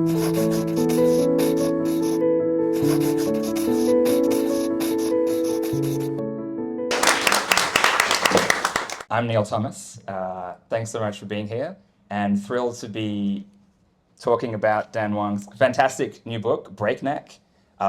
I'm Neil Thomas. Thanks so much for being here, and thrilled to be talking about Dan Wang's fantastic new book, Breakneck.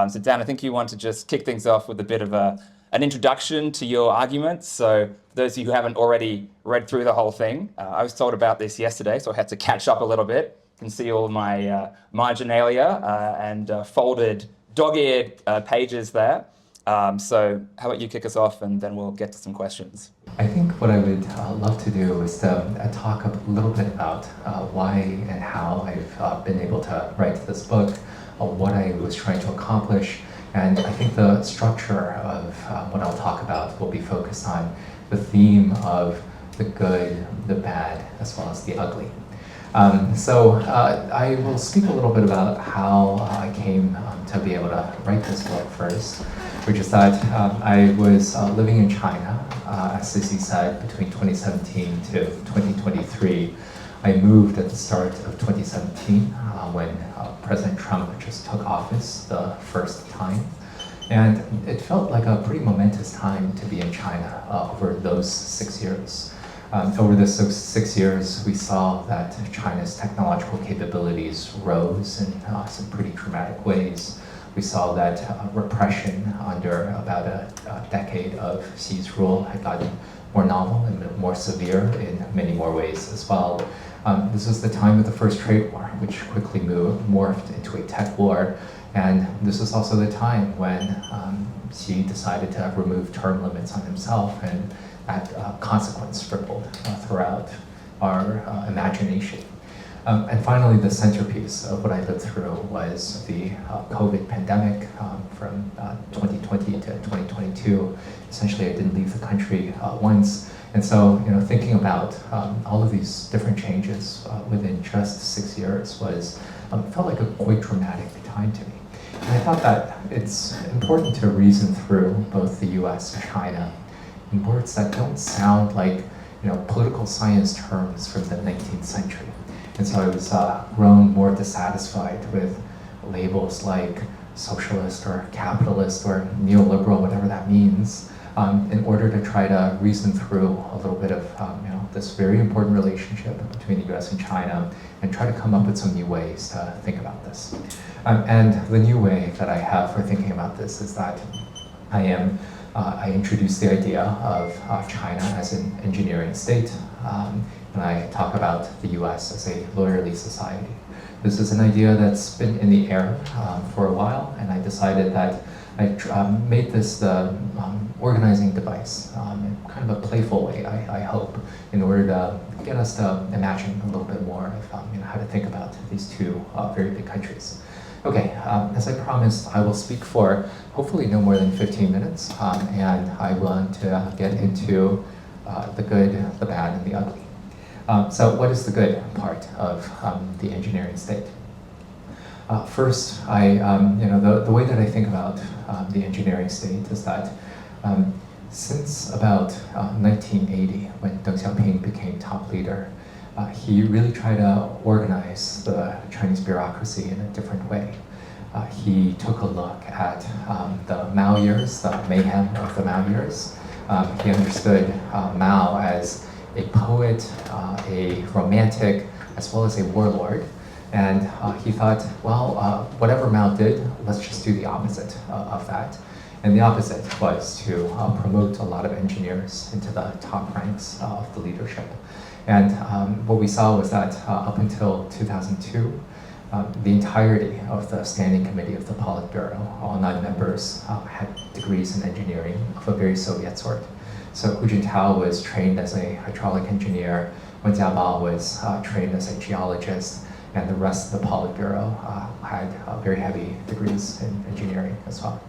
So Dan, I think you want to just kick things off with a bit of an introduction to your arguments. So for those of you who haven't already read through the whole thing, I was told about this yesterday, so I had to catch up a little bit. You can see all my marginalia and folded dog-eared pages there. So how about you kick us off, and then we'll get to some questions. I think what I would love to do is to talk a little bit about why and how I've been able to write this book, what I was trying to accomplish, and I think the structure of what I'll talk about will be focused on the theme of the good, the bad, as well as the ugly. So I will speak a little bit about how I came to be able to write this book first, which is that I was living in China, as Sissy said, between 2017 to 2023. I moved at the start of 2017 when President Trump just took office the first time. And it felt like a pretty momentous time to be in China over those 6 years. Over the 6 years, we saw that China's technological capabilities rose in some pretty dramatic ways. We saw that repression under about a decade of Xi's rule had gotten more novel and more severe in many more ways as well. This was the time of the first trade war, which quickly morphed into a tech war. And this was also the time when Xi decided to remove term limits on himself, and that consequence rippled throughout our imagination. And finally, the centerpiece of what I lived through was the COVID pandemic from 2020 to 2022. Essentially, I didn't leave the country once. And so, thinking about all of these different changes within just 6 years felt like a quite dramatic time to me. And I thought that it's important to reason through both the US and China in words that don't sound like political science terms from the 19th century. And so I was grown more dissatisfied with labels like socialist or capitalist or neoliberal, whatever that means, in order to try to reason through a little bit of this very important relationship between the US and China, and try to come up with some new ways to think about this. And the new way that I have for thinking about this is that I introduced the idea of China as an engineering state, and I talk about the US as a lawyerly society. This is an idea that's been in the air for a while, and I decided that I made this the organizing device in kind of a playful way, I hope, in order to get us to imagine a little bit more of how to think about these two very big countries. Okay, as I promised, I will speak for hopefully no more than 15 minutes, and I want to get into the good, the bad, and the ugly. So what is the good part of the engineering state? First, the way that I think about the engineering state is that since about 1980, when Deng Xiaoping became top leader, he really tried to organize the Chinese bureaucracy in a different way. He took a look at the Mao years, the mayhem of the Mao years. He understood Mao as a poet, a romantic, as well as a warlord. And he thought, well, whatever Mao did, let's just do the opposite of that. And the opposite was to promote a lot of engineers into the top ranks of the leadership. And what we saw was that up until 2002, the entirety of the Standing Committee of the Politburo, all 9 members, had degrees in engineering of a very Soviet sort. So Hu Jintao was trained as a hydraulic engineer, Wen Jiabao was trained as a geologist, and the rest of the Politburo had very heavy degrees in engineering as well.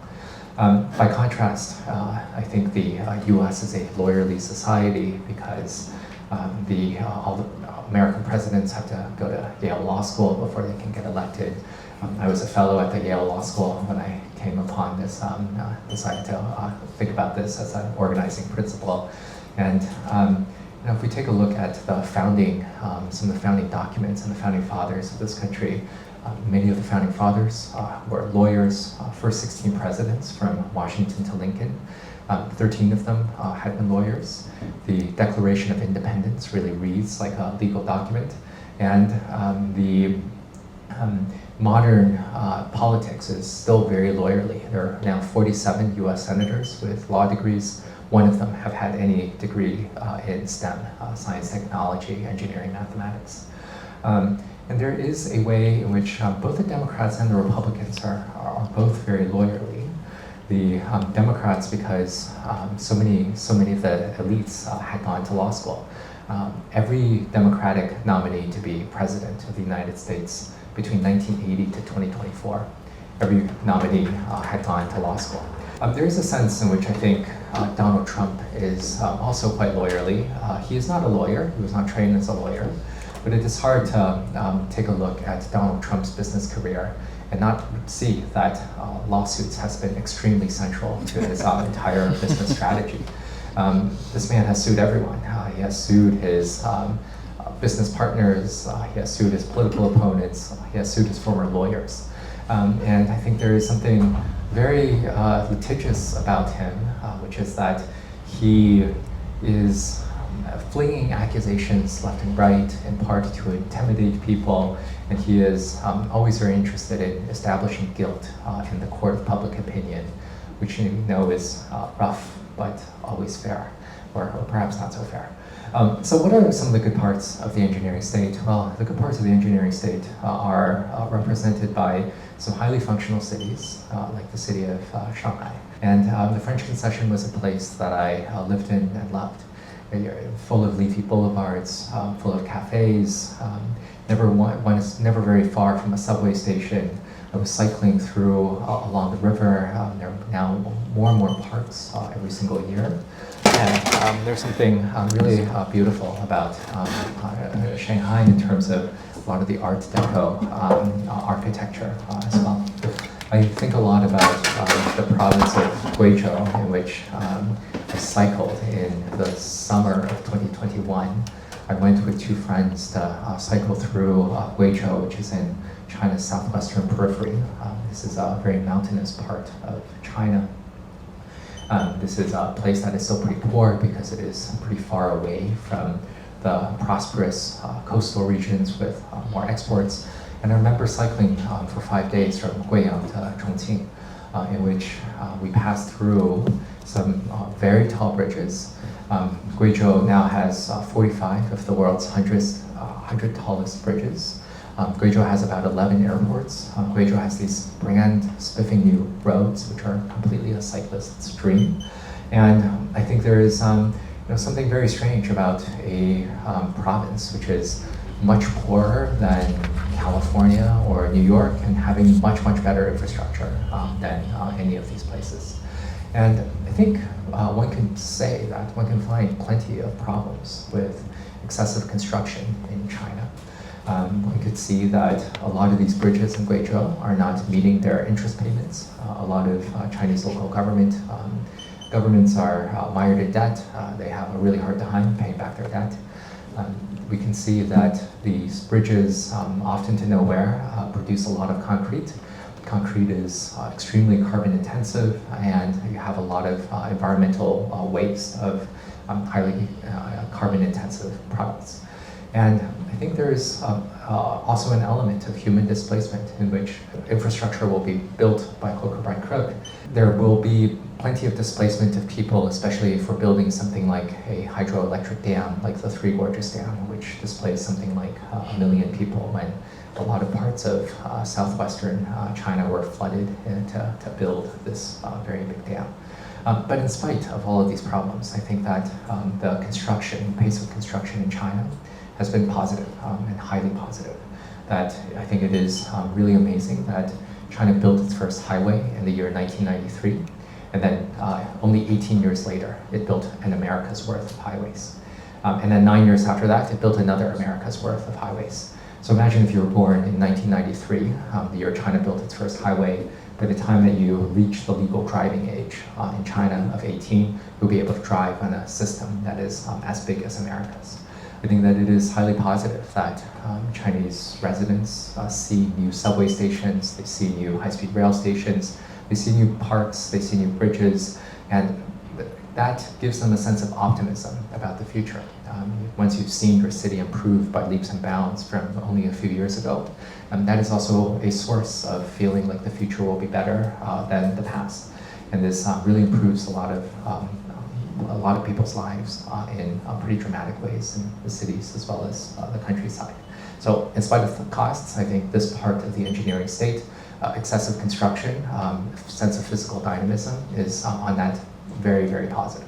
By contrast, I think the US is a lawyerly society because all the American presidents have to go to Yale Law School before they can get elected. I was a fellow at the Yale Law School when I came upon this, decided to think about this as an organizing principle. And if we take a look at the founding, some of the founding documents and the founding fathers of this country, Many of the founding fathers were lawyers, first 16 presidents from Washington to Lincoln. 13 of them had been lawyers. The Declaration of Independence really reads like a legal document. And the modern politics is still very lawyerly. There are now 47 US senators with law degrees. One of them have had any degree in STEM, science, technology, engineering, mathematics. And there is a way in which both the Democrats and the Republicans are both very lawyerly. The Democrats, because so many of the elites had gone to law school. Every Democratic nominee to be president of the United States between 1980 to 2024, every nominee had gone to law school. There is a sense in which I think Donald Trump is also quite lawyerly. He is not a lawyer, he was not trained as a lawyer, but it is hard to take a look at Donald Trump's business career and not see that lawsuits has been extremely central to his entire business strategy. This man has sued everyone. He has sued his business partners, he has sued his political opponents, he has sued his former lawyers. And I think there is something very litigious about him, which is that he is flinging accusations left and right, in part to intimidate people, and he is always very interested in establishing guilt in the court of public opinion, which you know is rough but always fair, or perhaps not so fair. So what are some of the good parts of the engineering state? Well, the good parts of the engineering state are represented by some highly functional cities, like the city of Shanghai. And the French Concession was a place that I lived in and loved. Full of leafy boulevards, full of cafes, one is never very far from a subway station. I was cycling through along the river. There are now more and more parks every single year. And there's something really beautiful about Shanghai in terms of a lot of the Art Deco architecture as well. I think a lot about the province of Guizhou, in which I cycled in the summer of 2021. I went with two friends to cycle through Guizhou, which is in China's southwestern periphery. This is a very mountainous part of China. This is a place that is still pretty poor because it is pretty far away from the prosperous coastal regions with more exports. And I remember cycling for 5 days from Guiyang to Chongqing, in which we passed through some very tall bridges. Guizhou now has 45 of the world's 100 tallest bridges. Guizhou has about 11 airports. Guizhou has these brand spiffing new roads, which are completely a cyclist's dream. And I think there is something very strange about a province which is much poorer than California or New York and having much better infrastructure than any of these places. And I think one can say that one can find plenty of problems with excessive construction in China. One could see that a lot of these bridges in Guizhou are not meeting their interest payments. A lot of Chinese local governments are mired in debt. They have a really hard time paying back their debt. We can see that these bridges, often to nowhere, produce a lot of concrete. Concrete is extremely carbon intensive, and you have a lot of environmental waste of highly carbon intensive products. And I think there is also an element of human displacement in which infrastructure will be built by hook or by crook. There will be plenty of displacement of people, especially if we're building something like a hydroelectric dam, like the Three Gorges Dam, which displays something like 1 million people when a lot of parts of southwestern China were flooded to build this very big dam. But in spite of all of these problems, I think that the pace of construction in China has been positive and highly positive. That I think it is really amazing that China built its first highway in the year 1993, and then only 18 years later, it built an America's worth of highways. And then 9 years after that, it built another America's worth of highways. So imagine if you were born in 1993, the year China built its first highway. By the time that you reach the legal driving age in China of 18, you'll be able to drive on a system that is as big as America's. I think that it is highly positive that Chinese residents see new subway stations, they see new high-speed rail stations, they see new parks, they see new bridges, and that gives them a sense of optimism about the future. Once you've seen your city improve by leaps and bounds from only a few years ago, that is also a source of feeling like the future will be better than the past. And this really improves a lot of people's lives in pretty dramatic ways in the cities as well as the countryside. So in spite of the costs, I think this part of the engineering state, excessive construction, sense of physical dynamism is on that very, very positive.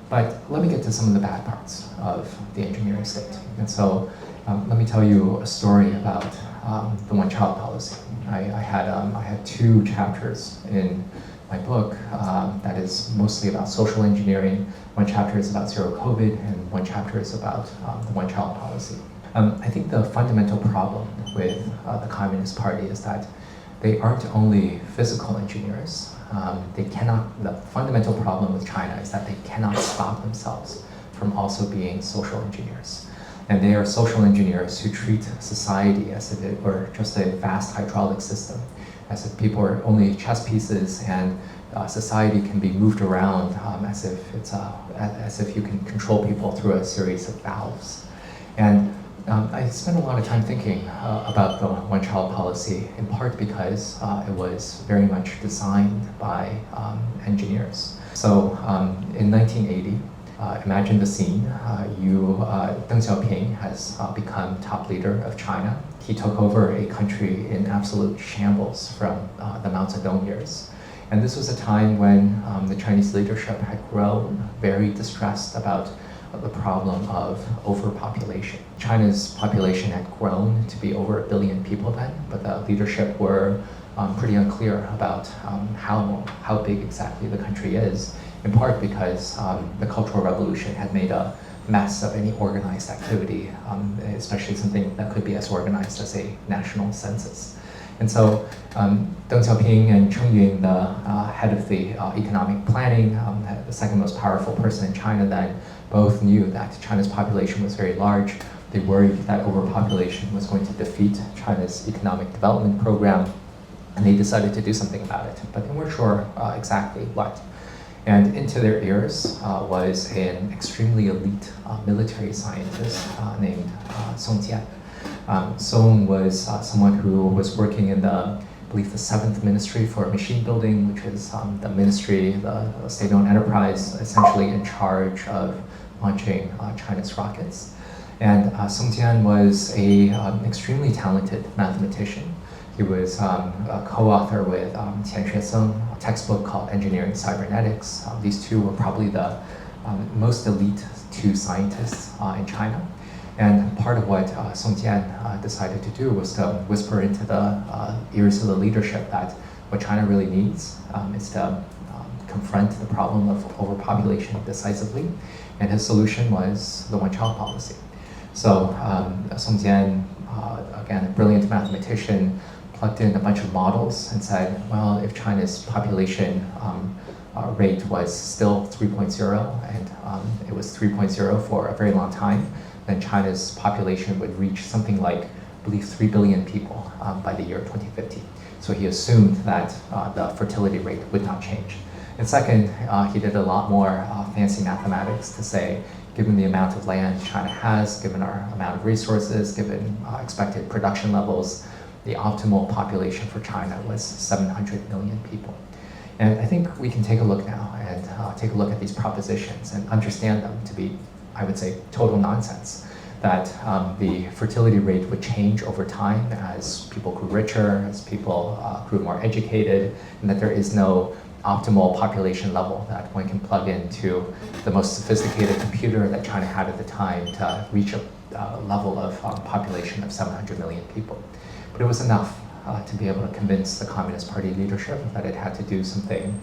But let me get to some of the bad parts of the engineering state. And so let me tell you a story about the one-child policy. I had 2 chapters in my book that is mostly about social engineering. 1 chapter is about zero COVID, and 1 chapter is about the one-child policy. I think the fundamental problem with the Communist Party is that they aren't only physical engineers. The fundamental problem with China is that they cannot stop themselves from also being social engineers. And they are social engineers who treat society as if it were just a vast hydraulic system, as if people are only chess pieces and society can be moved around as if you can control people through a series of valves. And I spent a lot of time thinking about the one-child policy, in part because it was very much designed by engineers. So in 1980, imagine the scene. Deng Xiaoping has become top leader of China. He took over a country in absolute shambles from the Mao Zedong years. And this was a time when the Chinese leadership had grown very distressed about the problem of overpopulation. China's population had grown to be over 1 billion people then, but the leadership were pretty unclear about how big exactly the country is, in part because the Cultural Revolution had made a mess of any organized activity, especially something that could be as organized as a national census. And so Deng Xiaoping and Cheng Yun, the head of the economic planning, the second most powerful person in China then, both knew that China's population was very large. They worried that overpopulation was going to defeat China's economic development program, and they decided to do something about it, but they weren't sure exactly what. And into their ears was an extremely elite military scientist named Song Jian. Song was someone who was working in I believe the 7th Ministry for Machine Building, which is the ministry, the state-owned enterprise, essentially in charge of launching China's rockets. And Song Jian was an extremely talented mathematician. He was a co-author with Qian Xueseng, a textbook called Engineering Cybernetics. These two were probably the most elite 2 scientists in China. And part of what Song Jian decided to do was to whisper into the ears of the leadership that what China really needs is to confront the problem of overpopulation decisively. And his solution was the one-child policy. So Song Jian, again, a brilliant mathematician, plugged in a bunch of models and said, well, if China's population rate was still 3.0, and it was 3.0 for a very long time, then China's population would reach something like, I believe, 3 billion people by the year 2050. So he assumed that the fertility rate would not change. And second, he did a lot more fancy mathematics to say, given the amount of land China has, given our amount of resources, given expected production levels, the optimal population for China was 700 million people. And I think we can take a look now and take a look at these propositions and understand them to be, I would say, total nonsense. That the fertility rate would change over time as people grew richer, as people grew more educated, and that there is no optimal population level that one can plug into the most sophisticated computer that China had at the time to reach a level of population of 700 million people. But it was enough to be able to convince the Communist Party leadership that it had to do something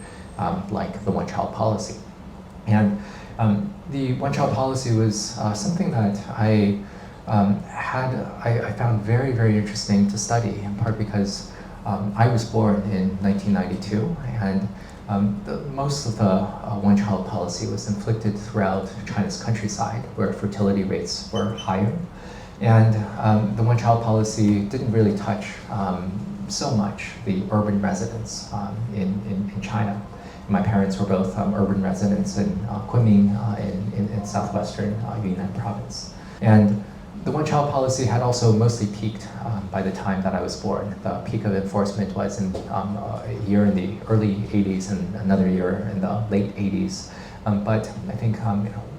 like the one-child policy. And the one-child policy was something that I found very, very interesting to study, in part because I was born in 1992, and Most of the one-child policy was inflicted throughout China's countryside, where fertility rates were higher. And the one-child policy didn't really touch so much the urban residents in China. My parents were both urban residents in Kunming in southwestern Yunnan province. And the one-child policy had also mostly peaked by the time that I was born. The peak of enforcement was in a year in the early 80s and another year in the late 80s. But I think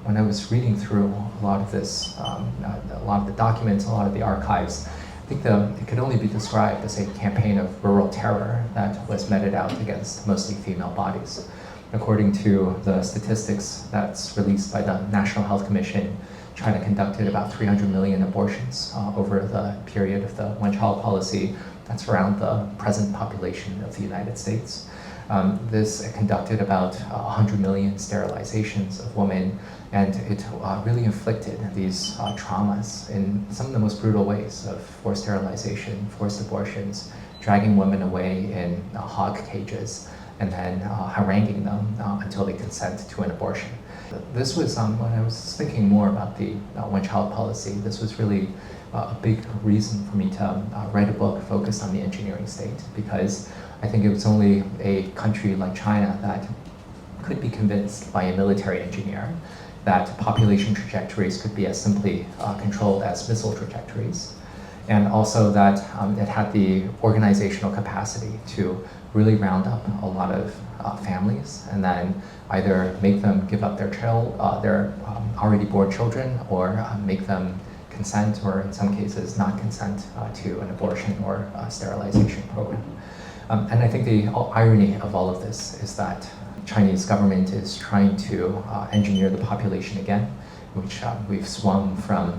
when I was reading through a lot of this, a lot of the documents, a lot of the archives, I think it could only be described as a campaign of rural terror that was meted out against mostly female bodies. According to the statistics that's released by the National Health Commission, China conducted about 300 million abortions over the period of the one-child policy. That's around the present population of the United States. This conducted about 100 million sterilizations of women, and it really inflicted these traumas in some of the most brutal ways of forced sterilization, forced abortions, dragging women away in hog cages, and then haranguing them until they consent to an abortion. This was, when I was thinking more about the one-child policy, this was really a big reason for me to write a book focused on the engineering state, because I think it was only a country like China that could be convinced by a military engineer that population trajectories could be as simply controlled as missile trajectories, and also that it had the organizational capacity to really round up a lot of families and then either make them give up their already born children, or make them consent, or in some cases not consent to an abortion or sterilization program. And I think the irony of all of this is that Chinese government is trying to engineer the population again, which we've swung from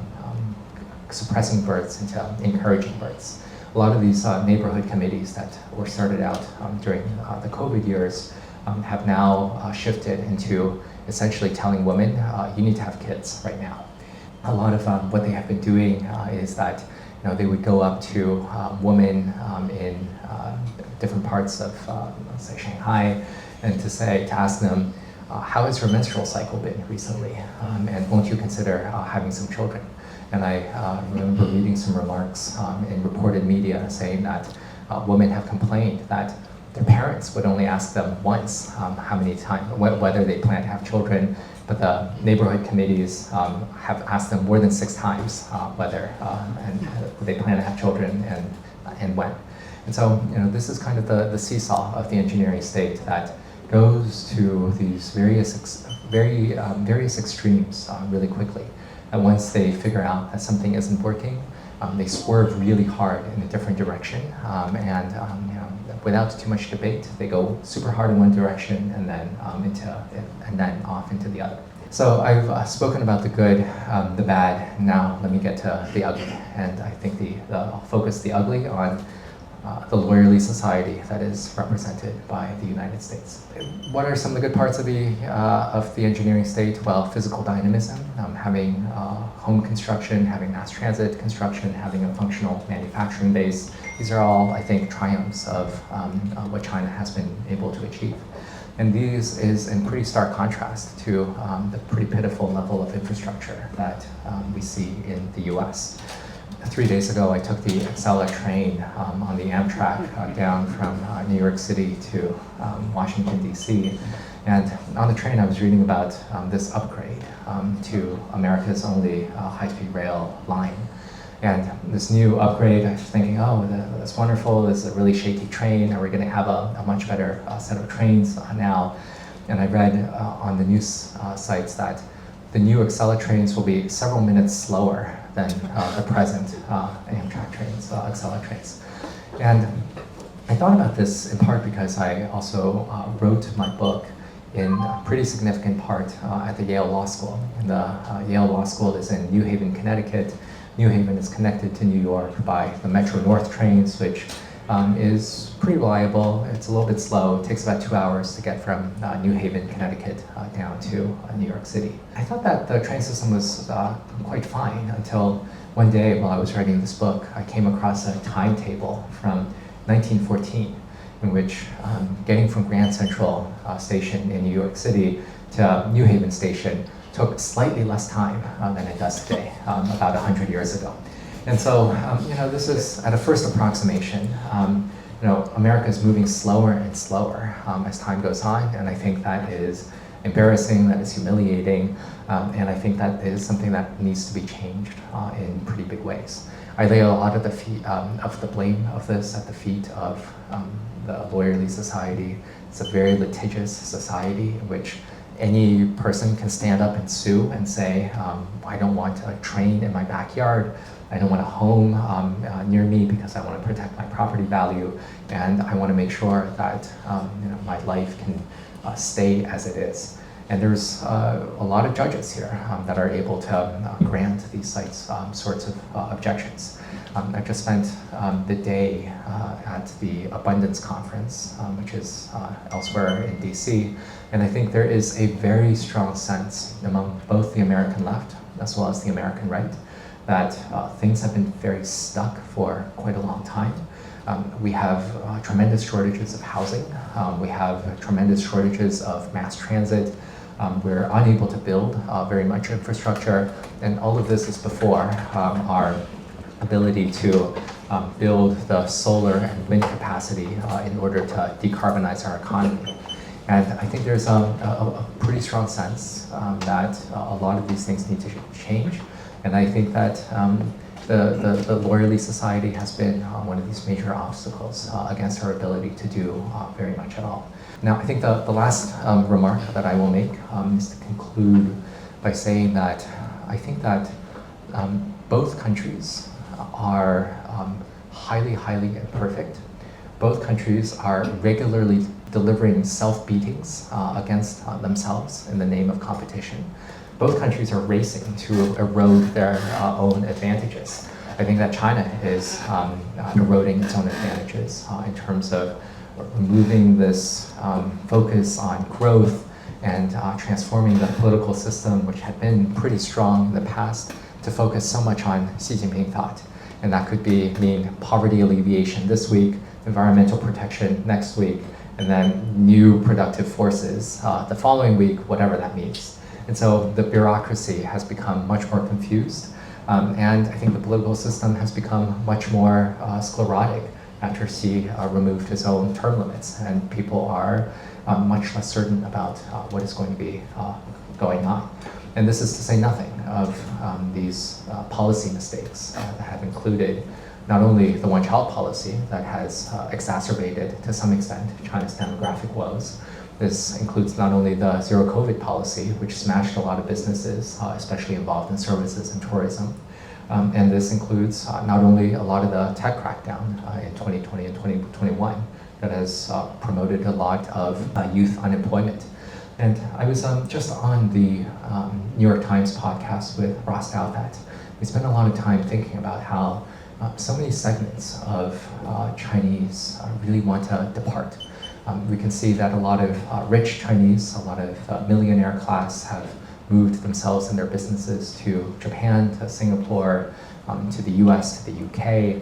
suppressing births into encouraging births. A lot of these neighborhood committees that were started out during the COVID years have now shifted into essentially telling women, you need to have kids right now. A lot of what they have been doing is that they would go up to women in different parts of, let's say, Shanghai, and to ask them, how has your menstrual cycle been recently? And won't you consider having some children? And I remember reading some remarks in reported media saying that women have complained that their parents would only ask them once how many times, whether they plan to have children, but the neighborhood committees have asked them more than 6 times whether they plan to have children and when. And so this is kind of the seesaw of the engineering state that goes to these various extremes really quickly. And once they figure out that something isn't working, they swerve really hard in a different direction, and without too much debate, they go super hard in one direction and then off into the other. So I've spoken about the good, the bad. Now let me get to the ugly, and I think I'll focus the ugly on the lawyerly society that is represented by the United States. What are some of the good parts of the engineering state? Well, physical dynamism, having home construction, having mass transit construction, having a functional manufacturing base. These are all, I think, triumphs of what China has been able to achieve. And these is in pretty stark contrast to the pretty pitiful level of infrastructure that we see in the US. 3 days ago, I took the Acela train on the Amtrak down from New York City to Washington, D.C. And on the train, I was reading about this upgrade to America's only high-speed rail line. And this new upgrade, I was thinking, oh, that's wonderful. This is a really shaky train. Are we going to have a much better set of trains now? And I read on the news sites that the new Acela trains will be several minutes slower than the present Amtrak trains, Acela trains. And I thought about this in part because I also wrote my book in a pretty significant part at the Yale Law School. And the Yale Law School is in New Haven, Connecticut. New Haven is connected to New York by the Metro North trains, which is pretty reliable. It's a little bit slow. It takes about 2 hours to get from New Haven, Connecticut down to New York City. I thought that the train system was quite fine until one day while I was writing this book, I came across a timetable from 1914. in which getting from Grand Central Station in New York City to New Haven Station took slightly less time than it does today, about 100 years ago. And so, this is at a first approximation. America is moving slower and slower as time goes on, and I think that is embarrassing, that is humiliating, and I think that is something that needs to be changed in pretty big ways. I lay a lot of the blame of this at the feet of the lawyerly society. It's a very litigious society in which any person can stand up and sue and say, I don't want a train in my backyard, I don't want a home near me because I want to protect my property value, and I want to make sure that my life can stay as it is. And there's a lot of judges here that are able to grant these sorts of objections. I just spent the day at the Abundance Conference, which is elsewhere in DC, and I think there is a very strong sense among both the American left as well as the American right that things have been very stuck for quite a long time. We have tremendous shortages of housing. We have tremendous shortages of mass transit. We're unable to build very much infrastructure, and all of this is before our ability to build the solar and wind capacity in order to decarbonize our economy. And I think there's a pretty strong sense that a lot of these things need to change. And I think that the lawyerly society has been one of these major obstacles against our ability to do very much at all. Now, I think the last remark that I will make is to conclude by saying that I think that both countries are highly, highly imperfect. Both countries are regularly delivering self-beatings against themselves in the name of competition. Both countries are racing to erode their own advantages. I think that China is eroding its own advantages in terms of removing this focus on growth and transforming the political system, which had been pretty strong in the past, to focus so much on Xi Jinping thought. And that could mean poverty alleviation this week, environmental protection next week, and then new productive forces the following week, whatever that means. And so the bureaucracy has become much more confused, and I think the political system has become much more sclerotic after Xi removed his own term limits, and people are much less certain about what is going to be going on. And this is to say nothing of these policy mistakes that have included not only the one-child policy that has exacerbated, to some extent, China's demographic woes. This includes not only the zero-COVID policy, which smashed a lot of businesses, especially involved in services and tourism. And this includes not only a lot of the tech crackdown in 2020 and 2021 that has promoted a lot of youth unemployment. And I was just on the New York Times podcast with Ross Douthat. We spent a lot of time thinking about how so many segments of Chinese really want to depart. We can see that a lot of rich Chinese, a lot of millionaire class have moved themselves and their businesses to Japan, to Singapore, to the US, to the UK.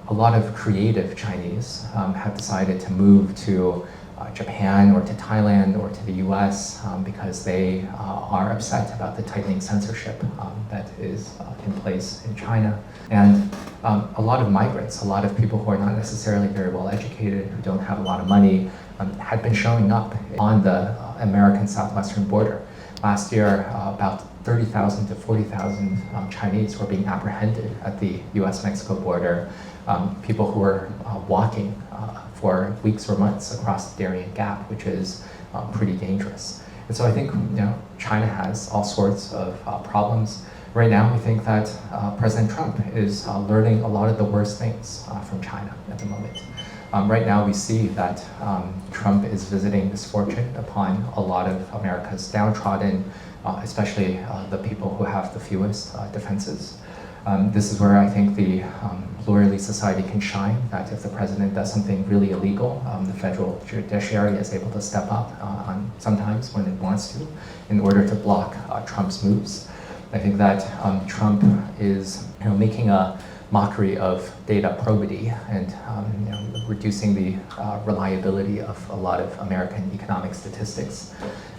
A lot of creative Chinese have decided to move to Japan or to Thailand or to the US because they are upset about the tightening censorship that is in place in China. And a lot of migrants, a lot of people who are not necessarily very well educated, who don't have a lot of money, had been showing up on the American southwestern border. Last year, about 30,000 to 40,000 Chinese were being apprehended at the US-Mexico border, people who were walking for weeks or months across the Darien Gap, which is pretty dangerous. And so I think China has all sorts of problems. Right now, we think that President Trump is learning a lot of the worst things from China at the moment. Right now, we see that Trump is visiting misfortune upon a lot of America's downtrodden, especially the people who have the fewest defenses. This is where I think the lawyerly society can shine, that if the president does something really illegal, the federal judiciary is able to step up sometimes when it wants to in order to block Trump's moves. I think that Trump is making a mockery of data probity and reducing the reliability of a lot of American economic statistics.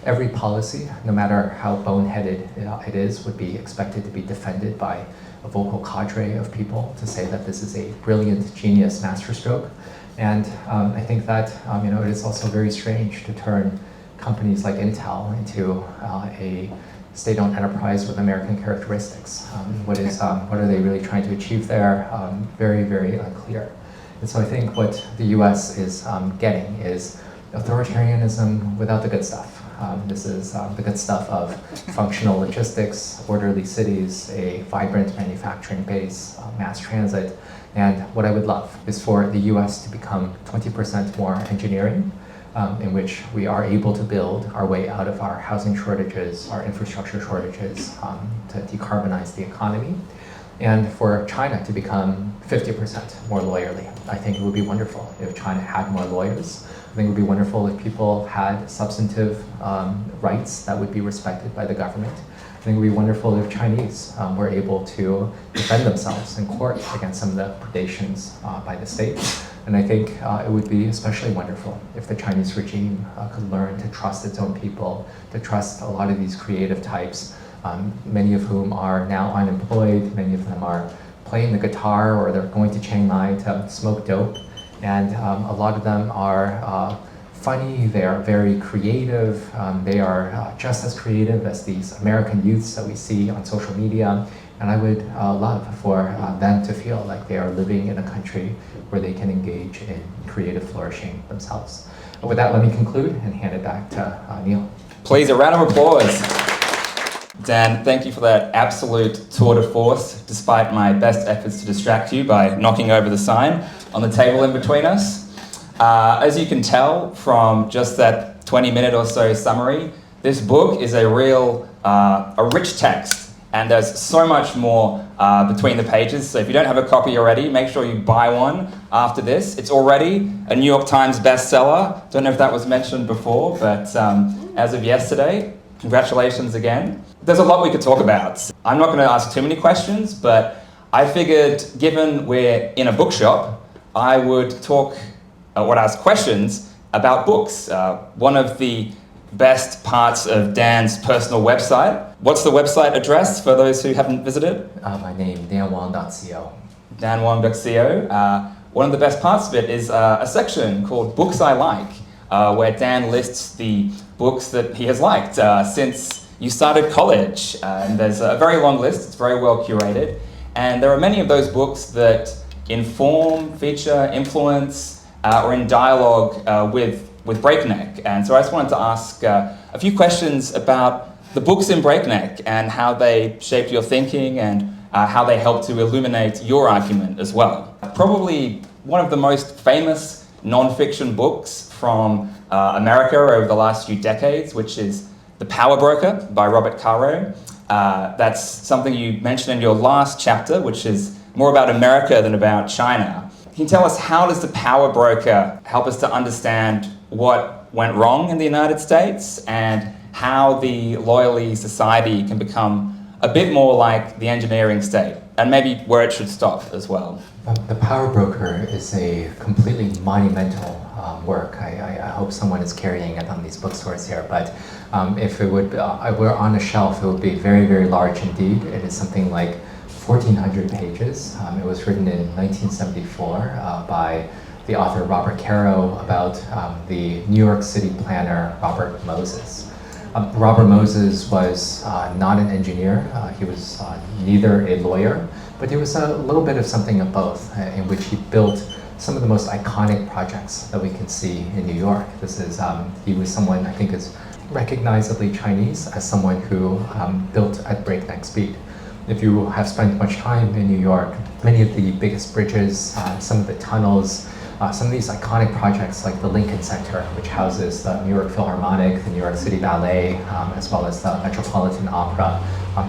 Every policy, no matter how boneheaded it is, would be expected to be defended by a vocal cadre of people to say that this is a brilliant, genius masterstroke. And I think that it is also very strange to turn companies like Intel into a state-owned enterprise with American characteristics. What are they really trying to achieve there? Very, very unclear. And so I think what the US is getting is authoritarianism without the good stuff. This is the good stuff of functional logistics, orderly cities, a vibrant manufacturing base, mass transit. And what I would love is for the US to become 20% more engineering, in which we are able to build our way out of our housing shortages, our infrastructure shortages, to decarbonize the economy. And for China to become 50% more lawyerly. I think it would be wonderful if China had more lawyers. I think it would be wonderful if people had substantive rights that would be respected by the government. I think it would be wonderful if Chinese were able to defend themselves in court against some of the predations by the state. And I think it would be especially wonderful if the Chinese regime could learn to trust its own people, to trust a lot of these creative types, many of whom are now unemployed, many of them are playing the guitar or they're going to Chiang Mai to smoke dope. And a lot of them are funny, they are very creative, they are just as creative as these American youths that we see on social media. And I would love for them to feel like they are living in a country where they can engage in creative flourishing themselves. And with that, let me conclude and hand it back to Neil. Please, a round of applause. Dan, thank you for that absolute tour de force, despite my best efforts to distract you by knocking over the sign on the table in between us. As you can tell from just that 20-minute or so summary, this book is a rich text, and there's so much more between the pages. So if you don't have a copy already, make sure you buy one after this. It's already a New York Times bestseller. Don't know if that was mentioned before, but as of yesterday, congratulations again. There's a lot we could talk about. I'm not going to ask too many questions, but I figured given we're in a bookshop, I would ask questions about books. One of the best parts of Dan's personal website. What's the website address for those who haven't visited? My name, danwang.co. danwang.co. One of the best parts of it is a section called Books I Like, where Dan lists the books that he has liked since you started college. And there's a very long list, it's very well curated. And there are many of those books that inform, feature, influence, or in dialogue with Breakneck. And so I just wanted to ask a few questions about the books in Breakneck and how they shaped your thinking and how they helped to illuminate your argument as well. Probably one of the most famous non-fiction books from America over the last few decades, which is The Power Broker by Robert Caro. That's something you mentioned in your last chapter, which is more about America than about China. Can you tell us, how does The Power Broker help us to understand what went wrong in the United States and how the loyalty society can become a bit more like the engineering state, and maybe where it should stop as well? The Power Broker is a completely monumental work. I hope someone is carrying it on these bookstores here, but if it were on a shelf, it would be very, very large indeed. It is something like 1,400 pages. It was written in 1974 by the author Robert Caro about the New York City planner Robert Moses. Robert Moses was not an engineer. He was neither a lawyer, but he was a little bit of something of both, in which he built some of the most iconic projects that we can see in New York. He was someone I think is recognizably Chinese, as someone who built at breakneck speed. If you have spent much time in New York, many of the biggest bridges, some of the tunnels, some of these iconic projects like the Lincoln Center, which houses the New York Philharmonic, the New York City Ballet, as well as the Metropolitan Opera,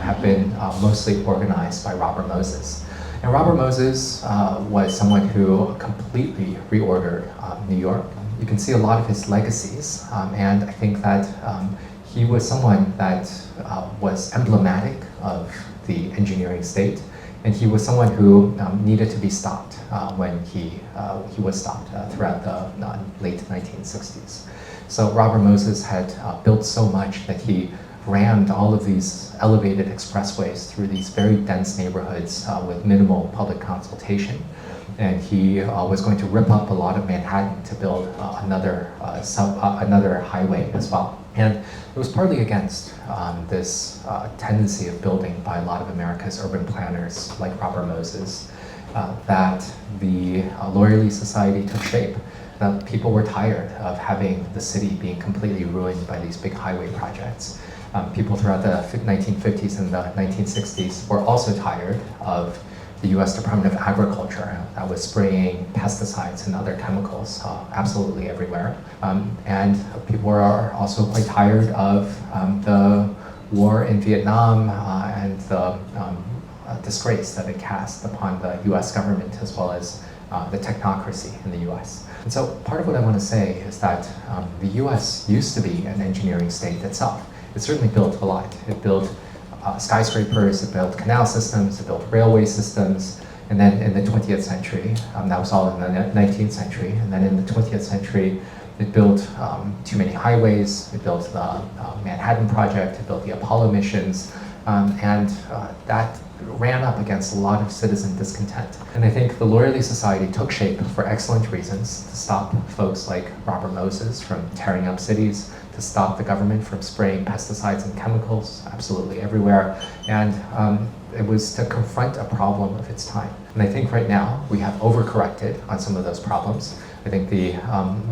have been mostly organized by Robert Moses. And Robert Moses was someone who completely reordered New York. You can see a lot of his legacies, and I think that he was someone that was emblematic of the engineering state. And he was someone who needed to be stopped when he was stopped throughout the late 1960s. So Robert Moses had built so much that he rammed all of these elevated expressways through these very dense neighborhoods with minimal public consultation. And he was going to rip up a lot of Manhattan to build another highway as well. And it was partly against this tendency of building by a lot of America's urban planners like Robert Moses that the Loyalty Society took shape. People were tired of having the city being completely ruined by these big highway projects. People throughout the 1950s and the 1960s were also tired of the US Department of Agriculture that was spraying pesticides and other chemicals absolutely everywhere. And people were also quite tired of the war in Vietnam and the disgrace that it cast upon the US government as well as the technocracy in the US. And so part of what I want to say is that the US used to be an engineering state itself. It certainly built a lot. It built skyscrapers, it built canal systems, it built railway systems, and then in the 20th century, that was all in the 19th century, and then in the 20th century, it built too many highways, it built the Manhattan Project, it built the Apollo missions, and that ran up against a lot of citizen discontent. And I think the Loyalty Society took shape for excellent reasons to stop folks like Robert Moses from tearing up cities, to stop the government from spraying pesticides and chemicals absolutely everywhere. And it was to confront a problem of its time. And I think right now we have overcorrected on some of those problems. I think the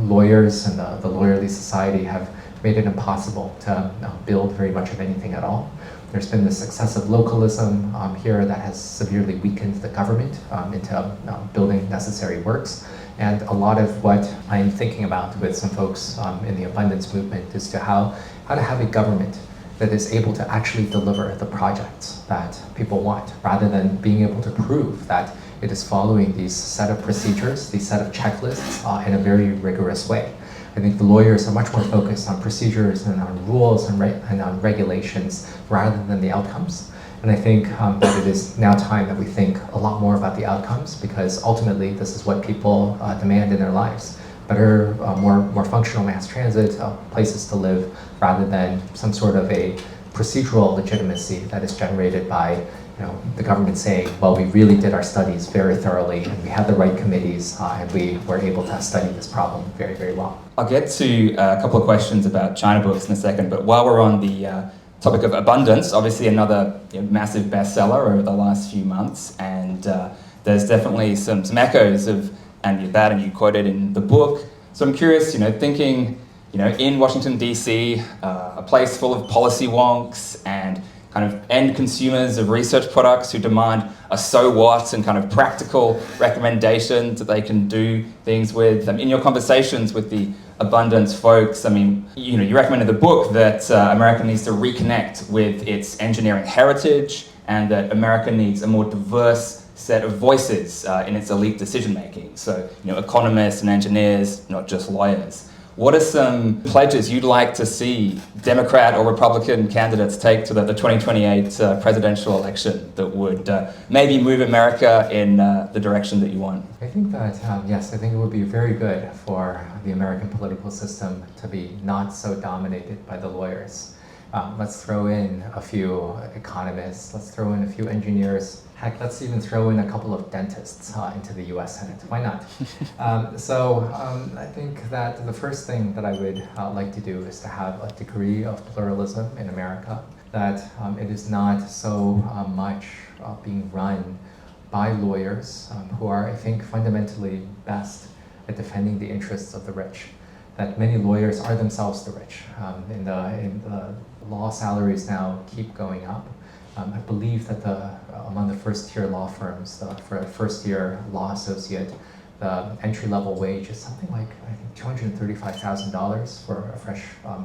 lawyers and the Loyalty Society have made it impossible to build very much of anything at all. There's been this excessive localism here that has severely weakened the government into building necessary works. And a lot of what I'm thinking about with some folks in the abundance movement is to how to have a government that is able to actually deliver the projects that people want, rather than being able to prove that it is following these set of procedures, these set of checklists in a very rigorous way. I think the lawyers are much more focused on procedures and on rules and on regulations rather than the outcomes. And I think that it is now time that we think a lot more about the outcomes, because ultimately this is what people demand in their lives. Better, more functional mass transit, places to live, rather than some sort of a procedural legitimacy that is generated by the government saying, well, we really did our studies very thoroughly, and we had the right committees, and we were able to study this problem very, very well. I'll get to a couple of questions about China books in a second, but while we're on the topic of abundance, obviously another massive bestseller over the last few months, and there's definitely some echoes of that, and you quoted in the book. So I'm curious, thinking, in Washington DC, a place full of policy wonks and kind of end consumers of research products who demand a so what and kind of practical recommendations that they can do things with. In your conversations with the abundance folks, you recommend in the book that America needs to reconnect with its engineering heritage, and that America needs a more diverse set of voices in its elite decision making. So, economists and engineers, not just lawyers. What are some pledges you'd like to see Democrat or Republican candidates take to the 2028 presidential election that would maybe move America in the direction that you want? I think that, yes, I think it would be very good for the American political system to be not so dominated by the lawyers. Let's throw in a few economists, let's throw in a few engineers. Heck, let's even throw in a couple of dentists into the US Senate. Why not? I think that the first thing that I would like to do is to have a degree of pluralism in America, that it is not so much being run by lawyers who are, I think, fundamentally best at defending the interests of the rich. That many lawyers are themselves the rich. In the law salaries now keep going up. I believe that among the first-tier law firms, for a first-year law associate, the entry-level wage is something like, I think, $235,000 for a fresh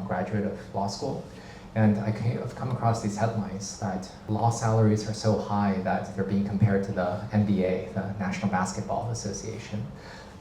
graduate of law school. And I've come across these headlines that law salaries are so high that they're being compared to the NBA, the National Basketball Association.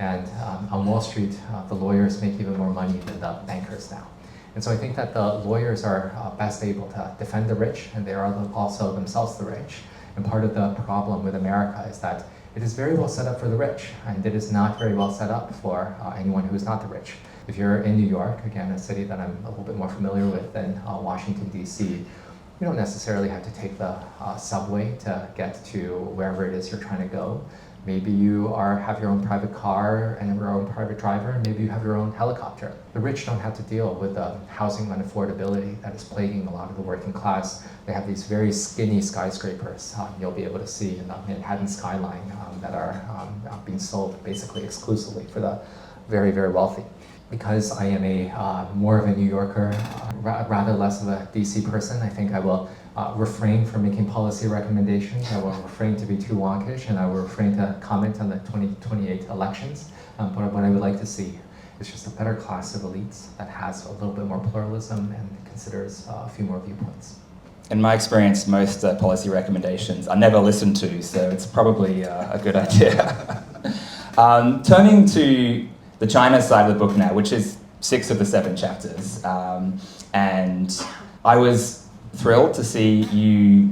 And on Wall Street, the lawyers make even more money than the bankers now. And so I think that the lawyers are best able to defend the rich, and they are also themselves the rich. And part of the problem with America is that it is very well set up for the rich, and it is not very well set up for anyone who is not the rich. If you're in New York, again, a city that I'm a little bit more familiar with than Washington, D.C., you don't necessarily have to take the subway to get to wherever it is you're trying to go. Maybe you have your own private car and your own private driver. Maybe you have your own helicopter. The rich don't have to deal with the housing unaffordability that is plaguing a lot of the working class. They have these very skinny skyscrapers you'll be able to see in the Manhattan skyline that are being sold basically exclusively for the very, very wealthy. Because I am more of a New Yorker, rather less of a DC person, I think I will refrain from making policy recommendations. I will refrain to be too wonkish, and I will refrain to comment on the 2028 elections. But what I would like to see is just a better class of elites that has a little bit more pluralism and considers a few more viewpoints. In my experience, most policy recommendations are never listened to, so it's probably a good idea. Turning to the China side of the book now, which is 6 of the 7 chapters, and I was thrilled to see you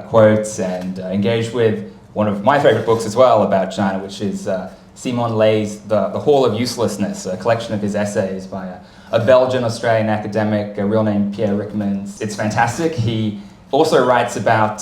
quote and engage with one of my favorite books as well about China, which is Simon Leigh's The Hall of Uselessness, a collection of his essays by a Belgian-Australian academic, a real name Pierre Ryckmans. It's fantastic. He also writes about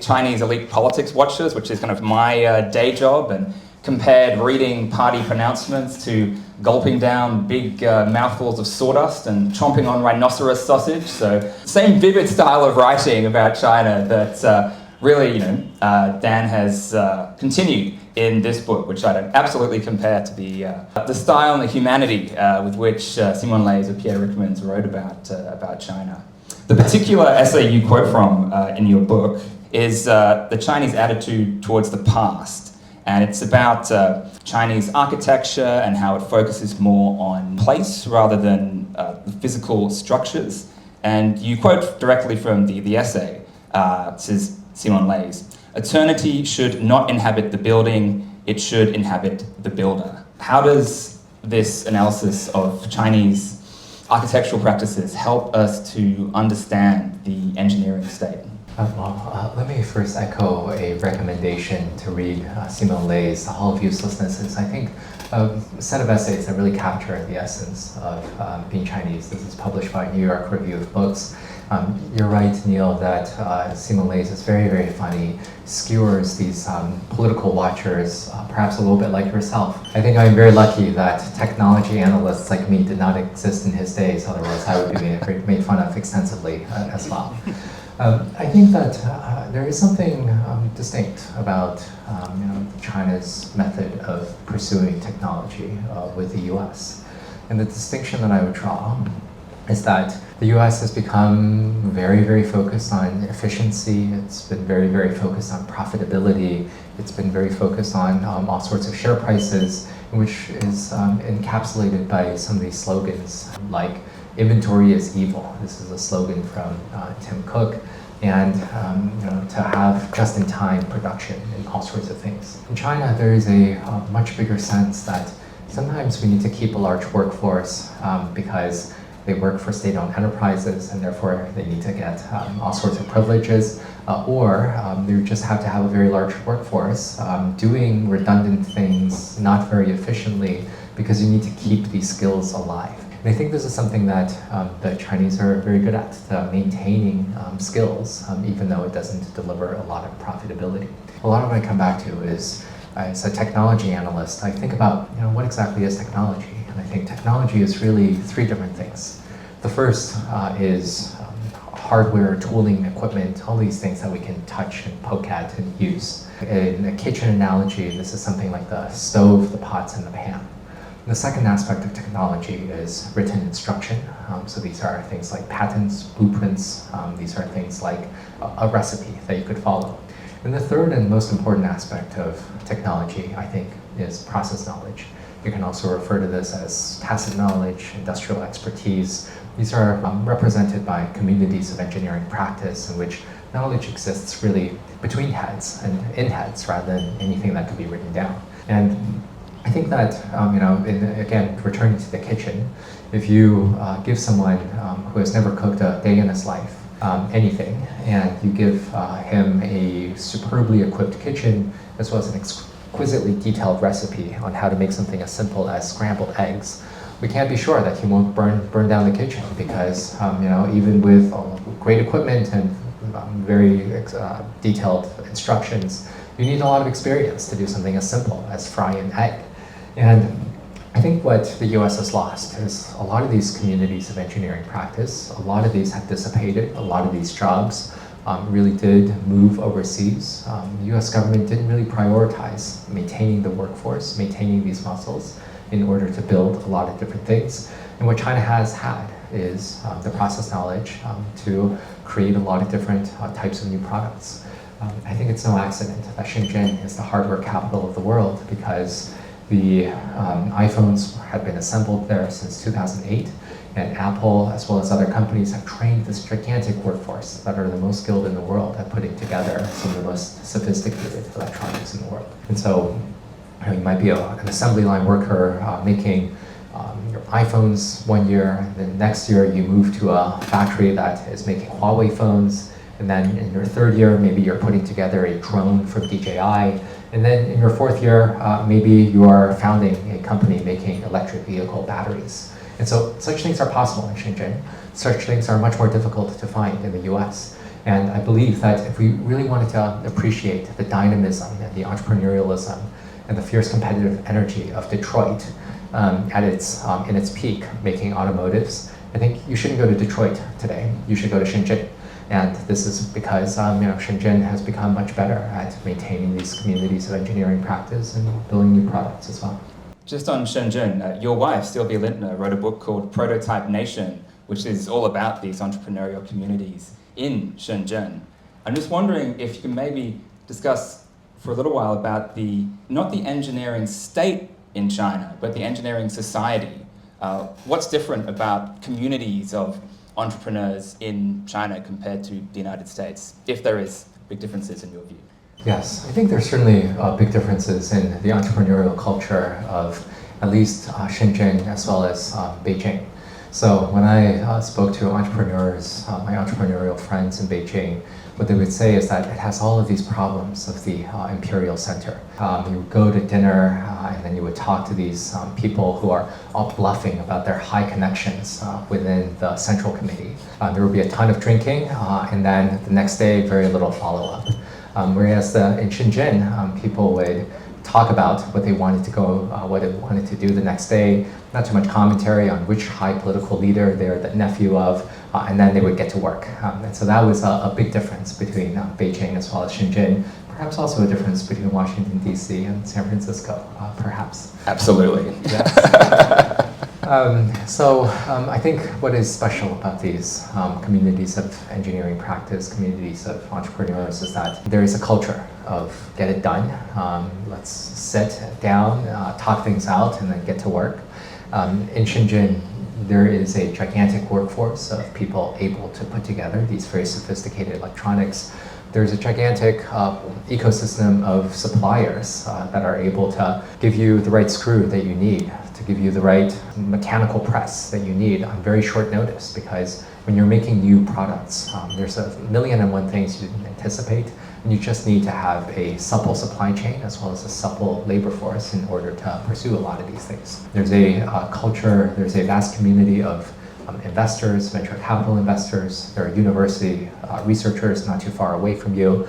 Chinese elite politics watchers, which is kind of my day job, and compared reading party pronouncements to gulping down big mouthfuls of sawdust and chomping on rhinoceros sausage. So same vivid style of writing about China that really, Dan has continued in this book, which I'd absolutely compare to the style and the humanity with which Simon Leys or Pierre Ryckmans wrote about China. The particular essay you quote from in your book is the Chinese attitude towards the past. And it's about Chinese architecture and how it focuses more on place rather than the physical structures. And you quote directly from the essay, says Simon Leys, "Eternity should not inhabit the building, it should inhabit the builder." How does this analysis of Chinese architectural practices help us to understand the engineering state? Let me first echo a recommendation to read Simon Leigh's The Hall of Uselessness. It's, I think, a set of essays that really capture the essence of being Chinese. This is published by New York Review of Books. You're right, Neil, that Simon Leys is very, very funny, skewers these political watchers, perhaps a little bit like yourself. I think I'm very lucky that technology analysts like me did not exist in his days, otherwise I would be made fun of extensively as well. I think that there is something distinct about China's method of pursuing technology with the US. And the distinction that I would draw is that the US has become very, very focused on efficiency. It's been very, very focused on profitability. It's been very focused on all sorts of share prices, which is encapsulated by some of these slogans like "Inventory is evil." This is a slogan from Tim Cook. And to have just-in-time production and all sorts of things. In China, there is a much bigger sense that sometimes we need to keep a large workforce because they work for state-owned enterprises and therefore they need to get all sorts of privileges, or they just have to have a very large workforce doing redundant things not very efficiently because you need to keep these skills alive. And I think this is something that the Chinese are very good at, maintaining skills, even though it doesn't deliver a lot of profitability. A lot of what I come back to is, as a technology analyst, I think about what exactly is technology? And I think technology is really 3 different things. The first is hardware, tooling, equipment, all these things that we can touch and poke at and use. In a kitchen analogy, this is something like the stove, the pots, and the pan. The second aspect of technology is written instruction. So these are things like patents, blueprints. These are things like a recipe that you could follow. And the third and most important aspect of technology, I think, is process knowledge. You can also refer to this as tacit knowledge, industrial expertise. These are represented by communities of engineering practice in which knowledge exists really between heads and in heads rather than anything that could be written down. And I think that, again, returning to the kitchen, if you give someone who has never cooked a day in his life anything, and you give him a superbly equipped kitchen as well as an exquisitely detailed recipe on how to make something as simple as scrambled eggs, we can't be sure that he won't burn down the kitchen because even with great equipment and very detailed instructions, you need a lot of experience to do something as simple as fry an egg. And I think what the US has lost is a lot of these communities of engineering practice, a lot of these have dissipated, a lot of these jobs really did move overseas. The US government didn't really prioritize maintaining the workforce, maintaining these muscles in order to build a lot of different things. And what China has had is the process knowledge to create a lot of different types of new products. I think it's no accident that Shenzhen is the hardware capital of the world because the iPhones have been assembled there since 2008, and Apple, as well as other companies, have trained this gigantic workforce that are the most skilled in the world at putting together some of the most sophisticated electronics in the world. And so you might be an assembly line worker making your iPhones one year, and then next year you move to a factory that is making Huawei phones, and then in your third year, maybe you're putting together a drone from DJI, and then in your fourth year, maybe you are founding a company making electric vehicle batteries. And so such things are possible in Shenzhen. Such things are much more difficult to find in the US. And I believe that if we really wanted to appreciate the dynamism and the entrepreneurialism and the fierce competitive energy of Detroit in its peak making automotives, I think you shouldn't go to Detroit today. You should go to Shenzhen. And this is because Shenzhen has become much better at maintaining these communities of engineering practice and building new products as well. Just on Shenzhen, your wife, Sylvia Lintner, wrote a book called Prototype Nation, which is all about these entrepreneurial communities in Shenzhen. I'm just wondering if you can maybe discuss for a little while about not the engineering state in China, but the engineering society. What's different about communities of entrepreneurs in China compared to the United States, if there is big differences in your view? Yes, I think there's certainly big differences in the entrepreneurial culture of at least Shenzhen as well as Beijing. So when I spoke to entrepreneurs, my entrepreneurial friends in Beijing, what they would say is that it has all of these problems of the imperial center. You would go to dinner and then you would talk to these people who are all bluffing about their high connections within the central committee. There would be a ton of drinking and then the next day very little follow-up. Whereas in Shenzhen, people would talk about what they wanted to do the next day, not too much commentary on which high political leader they're the nephew of, and then they would get to work. And so that was a big difference between Beijing as well as Shenzhen, perhaps also a difference between Washington, D.C. and San Francisco, perhaps. Absolutely. Yes. I think what is special about these communities of engineering practice, communities of entrepreneurs, is that there is a culture of get it done. Let's sit down, talk things out, and then get to work. In Shenzhen, there is a gigantic workforce of people able to put together these very sophisticated electronics. There's a gigantic ecosystem of suppliers that are able to give you the right screw that you need, to give you the right mechanical press that you need on very short notice, because when you're making new products, there's a million and one things you didn't anticipate, and you just need to have a supple supply chain as well as a supple labor force in order to pursue a lot of these things. There's a culture, there's a vast community of investors, venture capital investors. There are university researchers not too far away from you.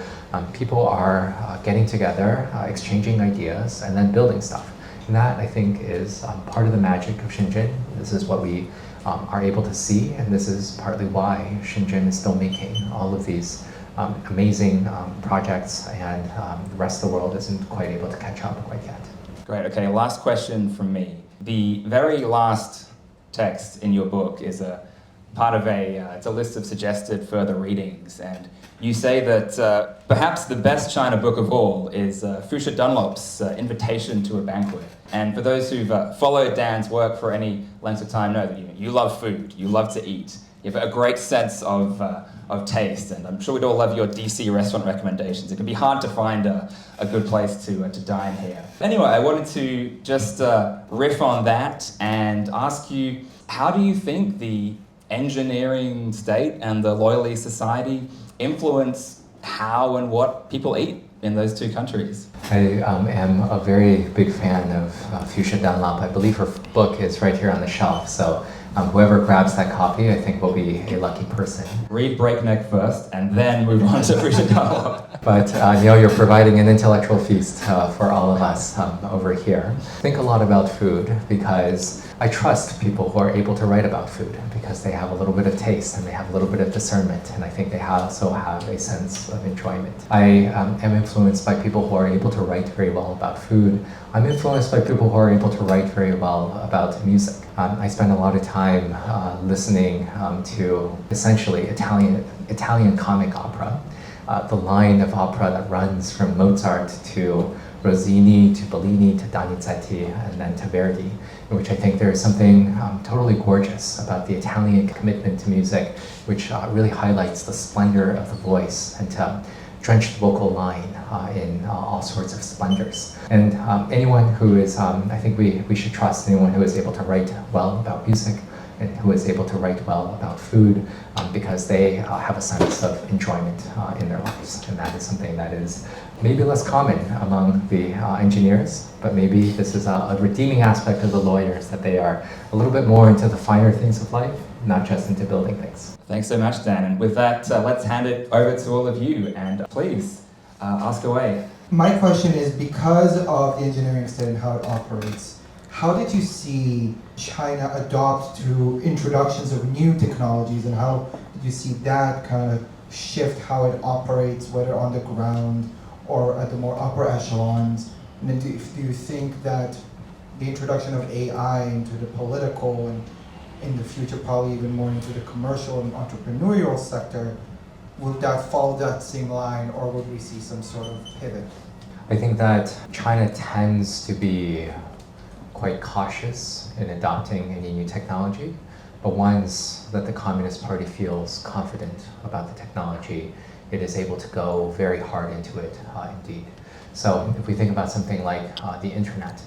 People are getting together, exchanging ideas, and then building stuff. And that, I think, is part of the magic of Shenzhen. This is what we are able to see, and this is partly why Shenzhen is still making all of these amazing projects, and the rest of the world isn't quite able to catch up quite yet. Great. Okay, last question from me. The very last text in your book is a part of it's a list of suggested further readings, and you say that perhaps the best China book of all is Fuchsia Dunlop's Invitation to a Banquet. And for those who've followed Dan's work for any length of time know that you love food, you love to eat, you have a great sense of taste, and I'm sure we'd all love your DC restaurant recommendations. It can be hard to find a good place to dine here. Anyway, I wanted to just riff on that and ask you, how do you think the engineering state and the loyalty society influence how and what people eat in those two countries? I am a very big fan of Fuchsia Dunlop. I believe her book is right here on the shelf, so whoever grabs that copy, I think will be a lucky person. Read Breakneck first and then move on to Fuchsia Dunlop. But Neil, you're providing an intellectual feast for all of us over here. Think a lot about food because I trust people who are able to write about food because they have a little bit of taste and they have a little bit of discernment, and I think they also have a sense of enjoyment. I am influenced by people who are able to write very well about food. I'm influenced by people who are able to write very well about music. I spend a lot of time listening to essentially Italian comic opera. The line of opera that runs from Mozart to Rossini to Bellini to Donizetti and then to Verdi, in which I think there is something totally gorgeous about the Italian commitment to music, which really highlights the splendor of the voice and to drench the vocal line in all sorts of splendors. And anyone who is, I think we should trust anyone who is able to write well about music and who is able to write well about food because they have a sense of enjoyment in their lives. And that is something that is maybe less common among the engineers, but maybe this is a redeeming aspect of the lawyers, that they are a little bit more into the finer things of life, not just into building things. Thanks so much, Dan. And with that, let's hand it over to all of you. And please, ask away. My question is, because of the engineering state and how it operates, how did you see China adopt to introductions of new technologies, and how did you see that kind of shift how it operates, whether on the ground or at the more upper echelons? And then do you think that the introduction of AI into the political and in the future probably even more into the commercial and entrepreneurial sector, would that follow that same line, or would we see some sort of pivot? I think that China tends to be quite cautious in adopting any new technology, but once that the Communist Party feels confident about the technology, it is able to go very hard into it indeed. So if we think about something like the internet,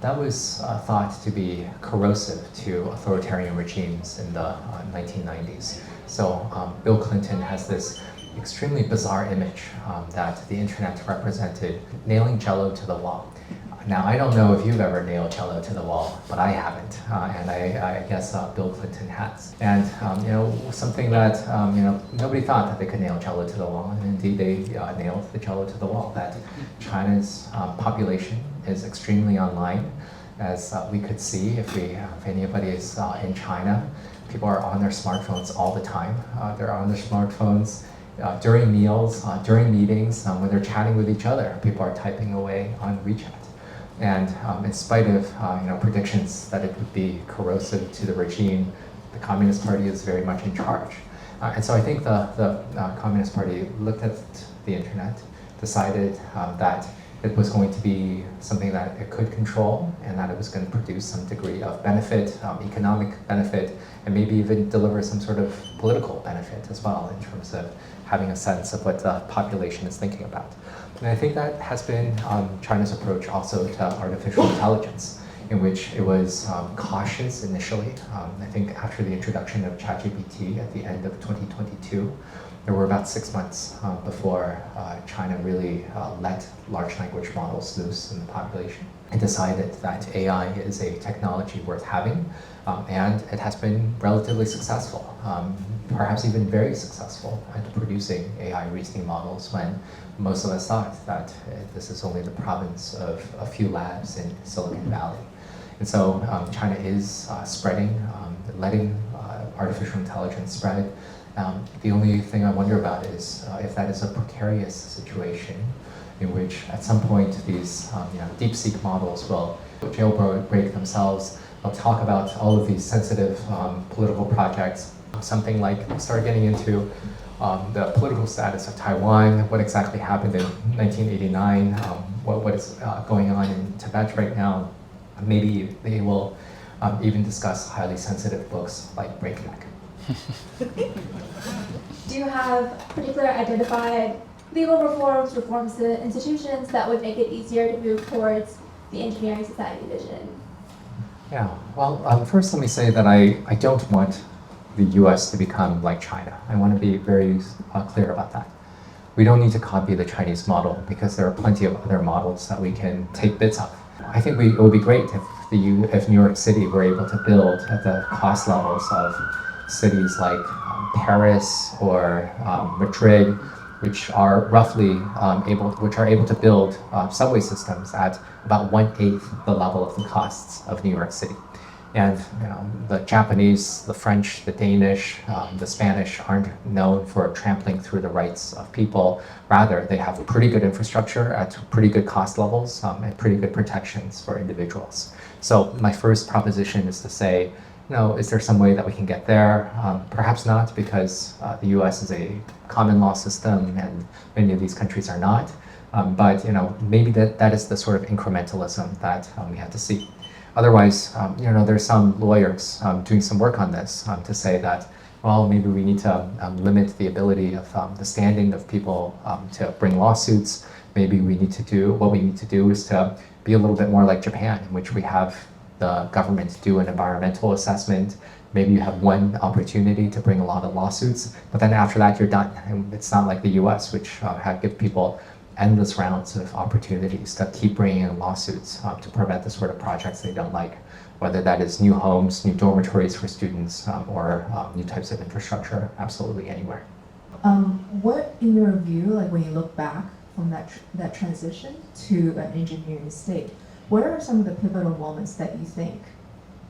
that was thought to be corrosive to authoritarian regimes in the 1990s. So Bill Clinton has this extremely bizarre image that the internet represented nailing Jell-O to the wall. Now, I don't know if you've ever nailed Jell-O to the wall, but I haven't, and I guess Bill Clinton has. And something that nobody thought that they could nail Jell-O to the wall, and indeed they nailed the Jell-O to the wall. That China's population is extremely online, as we could see if anybody is in China. People are on their smartphones all the time. They're on their smartphones during meals, during meetings, when they're chatting with each other. People are typing away on WeChat. And in spite of predictions that it would be corrosive to the regime, the Communist Party is very much in charge. And so I think the Communist Party looked at the internet, decided that it was going to be something that it could control, and that it was going to produce some degree of benefit, economic benefit, and maybe even deliver some sort of political benefit as well in terms of having a sense of what the population is thinking about. And I think that has been China's approach also to artificial intelligence, in which it was cautious initially. I think after the introduction of ChatGPT at the end of 2022, there were about 6 months before China really let large language models loose in the population and decided that AI is a technology worth having, and it has been relatively successful, perhaps even very successful at producing AI reasoning models, when most of us thought that this is only the province of a few labs in Silicon Valley. And so China is spreading, letting artificial intelligence spread. The only thing I wonder about is if that is a precarious situation in which at some point these DeepSeek models will jailbreak themselves. They'll talk about all of these sensitive political projects, something like start getting into the political status of Taiwan, what exactly happened in 1989, what is going on in Tibet right now. Maybe they will even discuss highly sensitive books like Breakneck. Do you have particular identified legal reforms to institutions that would make it easier to move towards the engineering society vision? Yeah, well, first let me say that I don't want the US to become like China. I want to be very clear about that. We don't need to copy the Chinese model because there are plenty of other models that we can take bits of. I think it would be great if New York City were able to build at the cost levels of cities like Paris or Madrid, which are roughly able to build subway systems at about 1/8 the level of the costs of New York City. And the Japanese, the French, the Danish, the Spanish aren't known for trampling through the rights of people. Rather, they have pretty good infrastructure at pretty good cost levels and pretty good protections for individuals. So my first proposition is to say, is there some way that we can get there? Perhaps not, because the US is a common law system and many of these countries are not. But maybe that is the sort of incrementalism that we have to see. Otherwise, there's some lawyers doing some work on this to say that, well, maybe we need to limit the ability of the standing of people to bring lawsuits. Maybe what we need to do is to be a little bit more like Japan, in which we have the government do an environmental assessment. Maybe you have one opportunity to bring a lot of lawsuits, but then after that you're done. And it's not like the US, which give people endless rounds of opportunities to keep bringing in lawsuits to prevent the sort of projects they don't like, whether that is new homes, new dormitories for students, or new types of infrastructure, absolutely anywhere. What, in your view, like when you look back from that transition to an engineering state, what are some of the pivotal moments that you think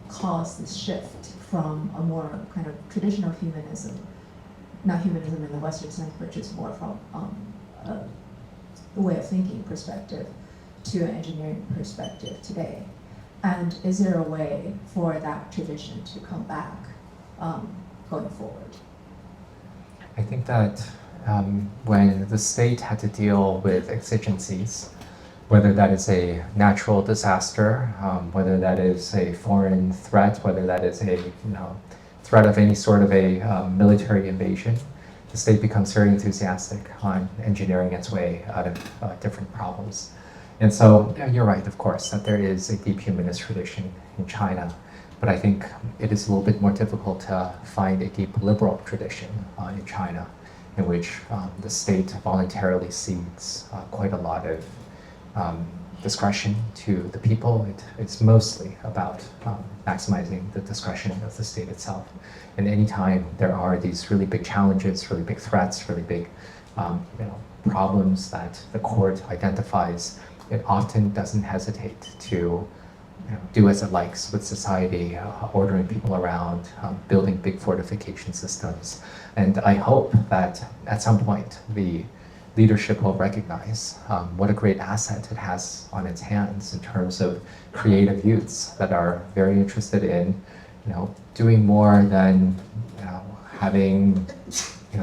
caused this shift from a more kind of traditional humanism, not humanism in the Western sense, but just more from a way of thinking perspective to an engineering perspective today? And is there a way for that tradition to come back going forward? I think that when the state had to deal with exigencies, whether that is a natural disaster, whether that is a foreign threat, whether that is a threat of any sort of a military invasion, the state becomes very enthusiastic on engineering its way out of different problems. And so you're right, of course, that there is a deep humanist tradition in China, but I think it is a little bit more difficult to find a deep liberal tradition in China, in which the state voluntarily cedes quite a lot of discretion to the people. It's mostly about maximizing the discretion of the state itself. And anytime there are these really big challenges, really big threats, really big problems that the court identifies, it often doesn't hesitate to do as it likes with society, ordering people around, building big fortification systems. And I hope that at some point the leadership will recognize what a great asset it has on its hands in terms of creative youths that are very interested in, doing more than having,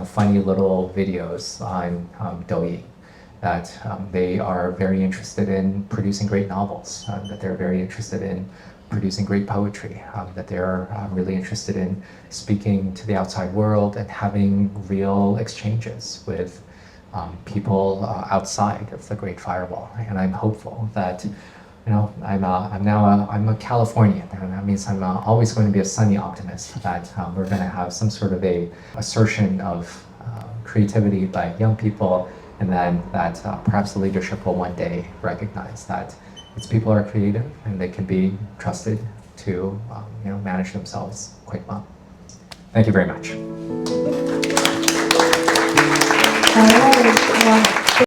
funny little videos on Douyin. That they are very interested in producing great novels, that they're very interested in producing great poetry, that they're really interested in speaking to the outside world and having real exchanges with people outside of the Great Firewall. And I'm hopeful that, I'm a Californian, and that means I'm always going to be a sunny optimist, that we're going to have some sort of a assertion of creativity by young people, and then that perhaps the leadership will one day recognize that its people are creative and they can be trusted to manage themselves quite well. Thank you very much. All right.